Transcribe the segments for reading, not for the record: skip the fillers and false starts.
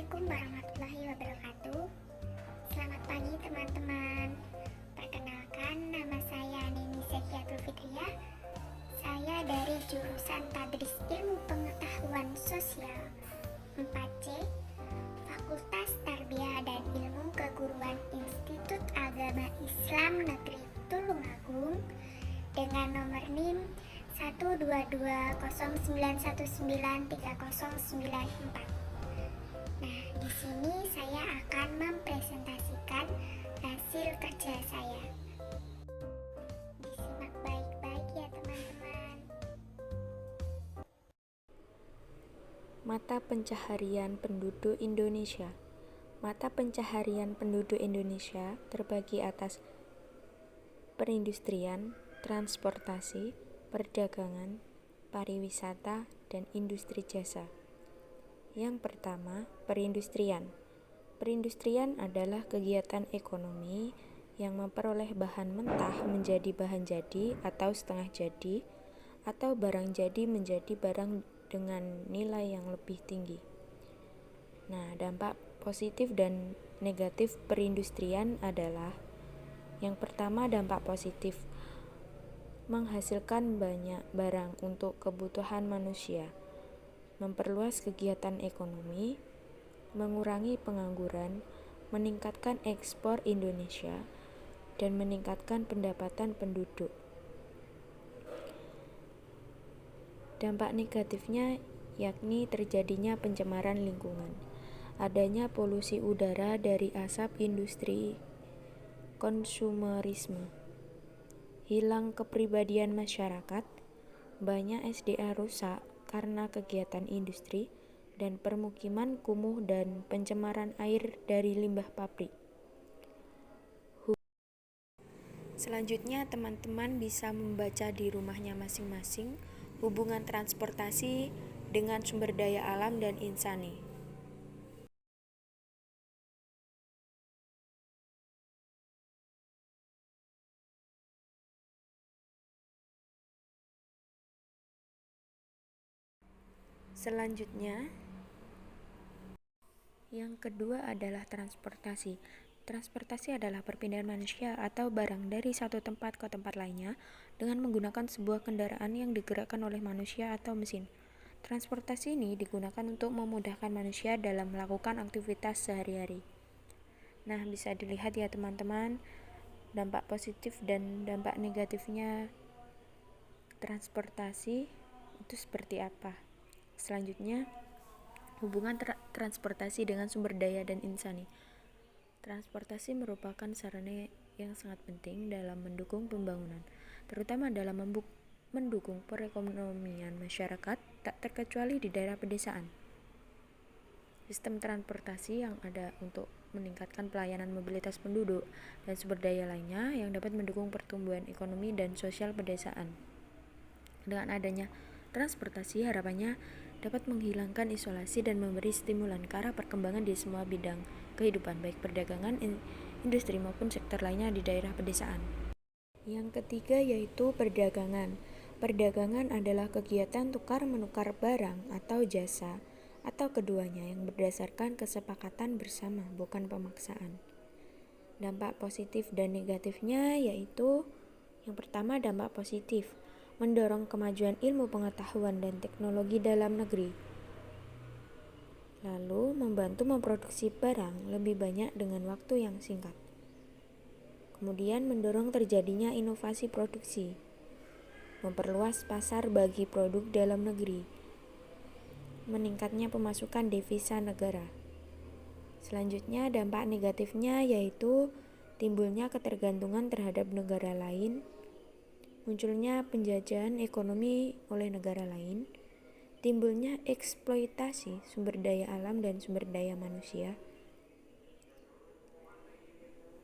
Assalamualaikum warahmatullahi wabarakatuh. Selamat pagi teman-teman. Perkenalkan, nama saya Nini Sekiatul Fitriah. Saya dari jurusan Tadris Ilmu Pengetahuan Sosial 4C, Fakultas Tarbiyah dan Ilmu Keguruan Institut Agama Islam Negeri Tulungagung dengan nomor NIM 12209193094. Nah, di sini saya akan mempresentasikan hasil kerja saya. Disimak baik-baik ya teman-teman. Mata pencaharian penduduk Indonesia. Mata pencaharian penduduk Indonesia terbagi atas perindustrian, transportasi, perdagangan, pariwisata, dan industri jasa. Yang pertama, perindustrian. Perindustrian adalah kegiatan ekonomi yang memperoleh bahan mentah menjadi bahan jadi atau setengah jadi, atau barang jadi menjadi barang dengan nilai yang lebih tinggi. Nah, dampak positif dan negatif perindustrian adalah: yang pertama, dampak positif, menghasilkan banyak barang untuk kebutuhan manusia, memperluas kegiatan ekonomi, mengurangi pengangguran, meningkatkan ekspor Indonesia, dan meningkatkan pendapatan penduduk. Dampak negatifnya yakni terjadinya pencemaran lingkungan, adanya polusi udara dari asap industri, konsumerisme, hilang kepribadian masyarakat, banyak SDA rusak karena kegiatan industri, dan permukiman kumuh dan pencemaran air dari limbah pabrik. Selanjutnya, teman-teman bisa membaca di rumahnya masing-masing hubungan transportasi dengan sumber daya alam dan insani. Selanjutnya, yang kedua adalah transportasi. Transportasi adalah perpindahan manusia atau barang dari satu tempat ke tempat lainnya dengan menggunakan sebuah kendaraan yang digerakkan oleh manusia atau mesin. Transportasi ini digunakan untuk memudahkan manusia dalam melakukan aktivitas sehari-hari. Nah, bisa dilihat ya teman-teman, dampak positif dan dampak negatifnya transportasi itu seperti apa. Selanjutnya, hubungan transportasi dengan sumber daya dan insani. Transportasi merupakan sarana yang sangat penting dalam mendukung pembangunan, terutama dalam mendukung perekonomian masyarakat, tak terkecuali di daerah pedesaan. Sistem transportasi yang ada untuk meningkatkan pelayanan mobilitas penduduk dan sumber daya lainnya yang dapat mendukung pertumbuhan ekonomi dan sosial pedesaan. Dengan adanya transportasi, harapannya dapat menghilangkan isolasi dan memberi stimulan ke arah perkembangan di semua bidang kehidupan, baik perdagangan, industri maupun sektor lainnya di daerah pedesaan. Yang ketiga yaitu perdagangan. Perdagangan adalah kegiatan tukar-menukar barang atau jasa, atau keduanya yang berdasarkan kesepakatan bersama, bukan pemaksaan. Dampak positif dan negatifnya yaitu: yang pertama, dampak positif, mendorong kemajuan ilmu pengetahuan dan teknologi dalam negeri, lalu membantu memproduksi barang lebih banyak dengan waktu yang singkat. Kemudian mendorong terjadinya inovasi produksi, memperluas pasar bagi produk dalam negeri, meningkatnya pemasukan devisa negara. Selanjutnya, dampak negatifnya yaitu timbulnya ketergantungan terhadap negara lain, munculnya penjajahan ekonomi oleh negara lain, timbulnya eksploitasi sumber daya alam dan sumber daya manusia,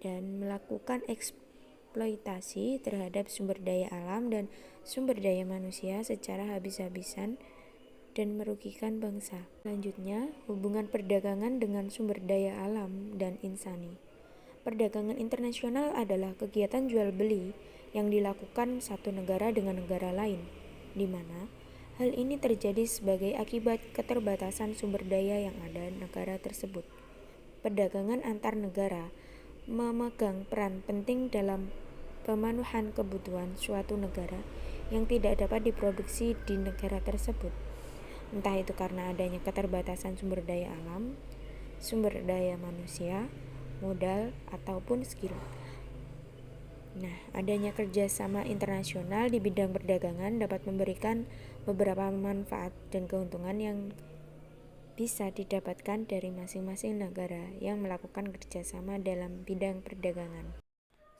dan melakukan eksploitasi terhadap sumber daya alam dan sumber daya manusia secara habis-habisan dan merugikan bangsa. Selanjutnya, hubungan perdagangan dengan sumber daya alam dan insani. Perdagangan internasional adalah kegiatan jual beli yang dilakukan satu negara dengan negara lain, di mana Hal ini terjadi sebagai akibat keterbatasan sumber daya yang ada di negara tersebut. Perdagangan antar negara memegang peran penting dalam pemenuhan kebutuhan suatu negara yang tidak dapat diproduksi di negara tersebut, entah itu karena adanya keterbatasan sumber daya alam, sumber daya manusia, modal, ataupun skill. Nah, adanya kerjasama internasional di bidang perdagangan dapat memberikan beberapa manfaat dan keuntungan yang bisa didapatkan dari masing-masing negara yang melakukan kerjasama dalam bidang perdagangan.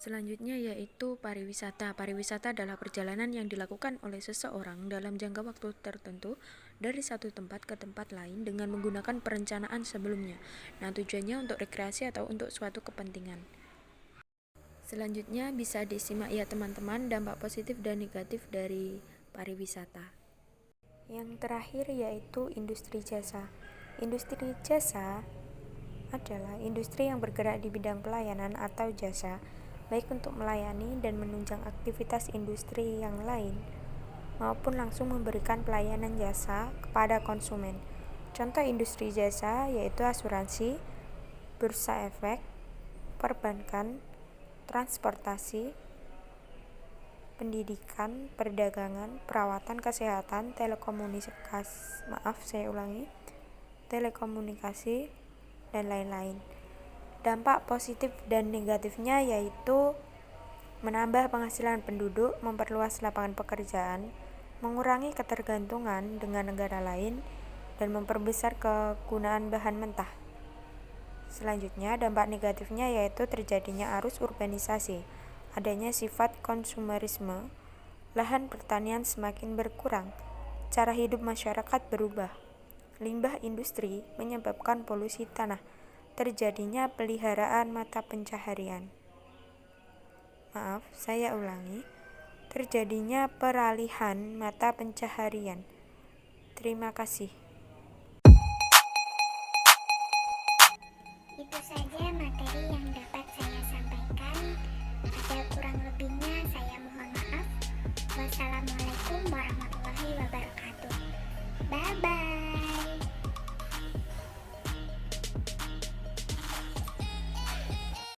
Selanjutnya yaitu pariwisata. Pariwisata adalah perjalanan yang dilakukan oleh seseorang dalam jangka waktu tertentu dari satu tempat ke tempat lain dengan menggunakan perencanaan sebelumnya. Nah, tujuannya untuk rekreasi atau untuk suatu kepentingan. Selanjutnya bisa disimak ya teman-teman dampak positif dan negatif dari pariwisata. Yang terakhir yaitu industri jasa. Industri jasa adalah industri yang bergerak di bidang pelayanan atau jasa, baik untuk melayani dan menunjang aktivitas industri yang lain, maupun langsung memberikan pelayanan jasa kepada konsumen. Contoh industri jasa yaitu asuransi, bursa efek, perbankan, transportasi, pendidikan, perdagangan, perawatan kesehatan, telekomunikasi, dan lain-lain. Dampak positif dan negatifnya yaitu menambah penghasilan penduduk, memperluas lapangan pekerjaan, mengurangi ketergantungan dengan negara lain, dan memperbesar kegunaan bahan mentah. Selanjutnya, dampak negatifnya yaitu terjadinya arus urbanisasi, adanya sifat konsumerisme, lahan pertanian semakin berkurang, cara hidup masyarakat berubah, limbah industri menyebabkan polusi tanah, terjadinya peliharaan mata pencaharian. Saya ulangi. Terjadinya peralihan mata pencaharian. Terima kasih. Itu saja materi yang dapat saya sampaikan. Ada kurang lebihnya saya mohon maaf. Wassalamualaikum warahmatullahi wabarakatuh.